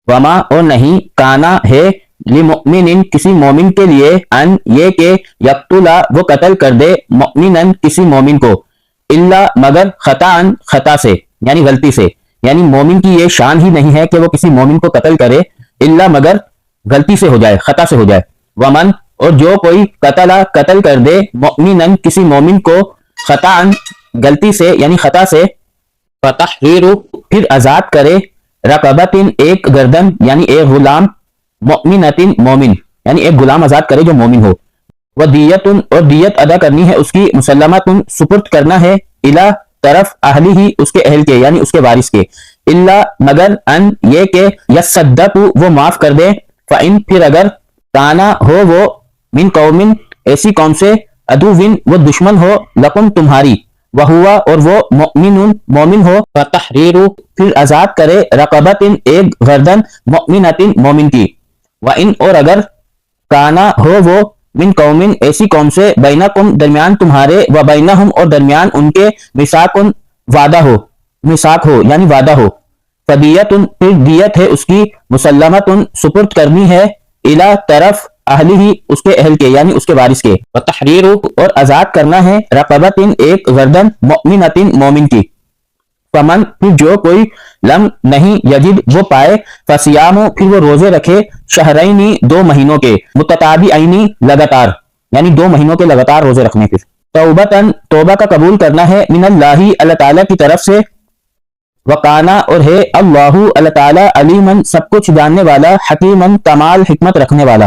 وما اور نہیں کانا ہے لمؤمن کسی مومن کے لیے ان یہ کہ یقتلا وہ قتل کر دے مؤمنن کسی مومن کو الا مگر خطأً خطا سے یعنی غلطی سے، یعنی مومن کی یہ شان ہی نہیں ہے کہ وہ کسی مومن کو قتل کرے الا مگر غلطی سے ہو جائے، خطا سے ہو جائے۔ ومن اور جو کوئی قتل کر دے مؤمنن کسی مومن کو خطأً غلطی سے یعنی خطا سے، فتحریر پھر آزاد کرے رقبت ایک گردن یعنی ایک غلام، مؤمنۃ مومن یعنی ایک غلام آزاد کرے جو مومن ہو، ودیت اور دیت ادا کرنی ہے اس کی، مسلمت سپرد کرنا ہے الی طرف اہلی ہی اس کے اہل کے یعنی اس کے وارث کے، الا مگر ان یہ کہ یصدق وہ معاف کر دے، فإن پھر اگر کانا ہو وہ من قوم ایسی قوم سے، عدوٍ وہ دشمن ہو، لکم تمہاری، وہوا اور وہ مؤمن مومن ہو، فتحریر پھر آزاد کرے رقبت ایک گردن مؤمنۃ مومن کی، وإن اور اگر کانا ہو وہ من قوم ایسی قوم سے، بینکم درمیان تمہارے، و بینہم اور درمیان ان کے، میثاق وعدہ ہو، میثاق ہو یعنی وعدہ ہو، فدیت پھر دیت ہے اس کی، مسلمت سپرد کرنی ہے الی طرف اہلی ہی اس کے اہل کے یعنی اس کے وارث کے، وتحریر اور آزاد کرنا ہے رقبت ایک گردن مؤمنۃ مومن کی، فمن پھر جو کوئی لم نہیں یجد وہ پائے، فصیام پھر وہ روزے رکھے، شہرین دو مہینوں کے، متتابعین لگاتار یعنی 2 مہینوں کے لگاتار روزے رکھنے، پھر توبتاً توبہ کا قبول کرنا ہے، من اللہ اللہ تعالیٰ کی طرف سے، وکانا اور ہے اللہ اللہ تعالیٰ علیمن سب کچھ جاننے والا، حکیمن کمال حکمت رکھنے والا۔